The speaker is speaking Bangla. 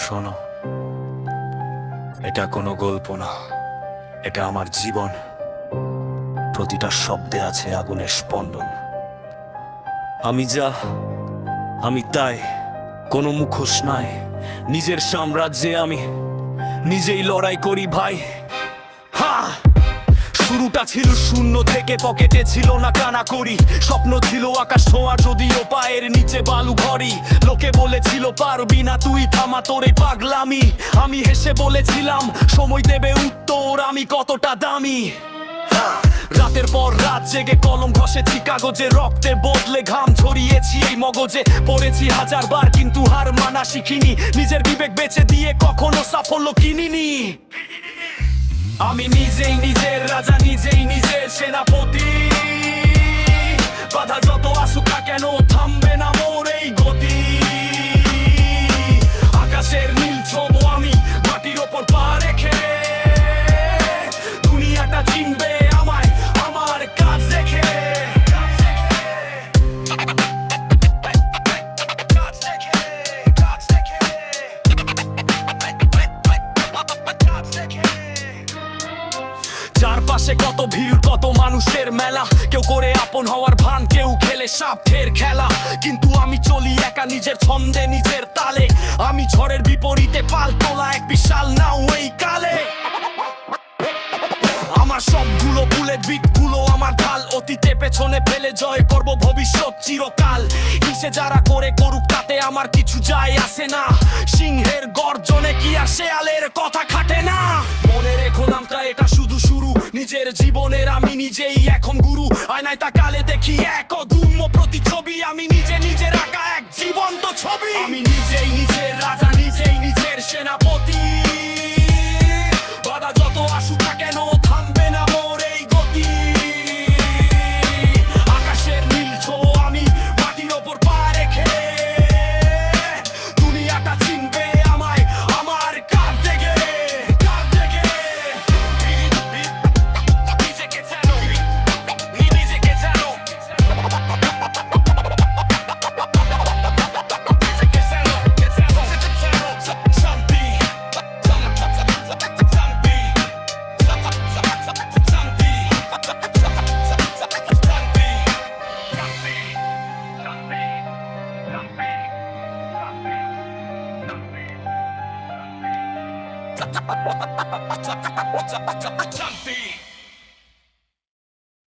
শোনো, এটা কোনো গল্প না, এটা আমার জীবন। প্রতিটা শব্দে আছে আগুনের স্পন্দন। আমি যা, আমি তাই, কোনো মুখোশ নাই। নিজের সাম্রাজ্যে আমি নিজেই লড়াই করি ভাই। হা! শুরুটা ছিল শূন্য থেকে, পকেটে ছিল না কানা করি। স্বপ্ন ছিল আকাশ ছোঁয়া, যদিও পায়ের নিচে বালু ঘড়ি। লোকে বলেছিল পারবি না তুই, থামা তোর এই পাগলামি। আমি হেসে বলেছিলাম সময় দেবে উত্তর, আমি কতটা দামি। রাতের পর রাত জেগে কলম ঘষেছি কাগজে, রক্তে বদলে ঘাম ঝরিয়েছি এই মগজে। পড়েছি হাজার বার কিন্তু হার মানা শিখিনি, নিজের বিবেক বেচে দিয়ে কখনো সাফল্য কিনিনি। আমি নিজেই নিজের রাজা, নিজেই নিজের সেনাপতি। বাধা যত আসুক না কেন, থামবে না মোর এই গতি। আকাশের নীল ছোঁবো আমি মাটির ওপর পা রেখে, দুনিয়াটা চিনবে আমায় আমার কাজ দেখে। চারপাশে কত ভিড়, কত মানুষের মেলা। কেউ করে আপন হওয়ার ভান, কেউ খেলে সাপের খেলা। কিন্তু আমি চলি একা নিজের ছন্দে, নিজের তালে। আমি ঝড়ের বিপরীতে পাল তোলা এক বিশাল নাও এই কালে। আমার সবগুলো বুলেট বিট গুলো আমার ঢাল, অতীতে পেছনে ফেলে জয় করব ভবিষ্যৎ চিরকাল। হিসে যারা করে করুক তাতে আমার কিছু যায় আসে না। সিংহের গর্জনে কি আর শেয়ালের কথা খাটে না। মনে রেখো নামটা এটা শুধু শুরু, নিজের জীবনের আমি নিজেই এখন গুরু। আয়নায় তাকালে দেখি এক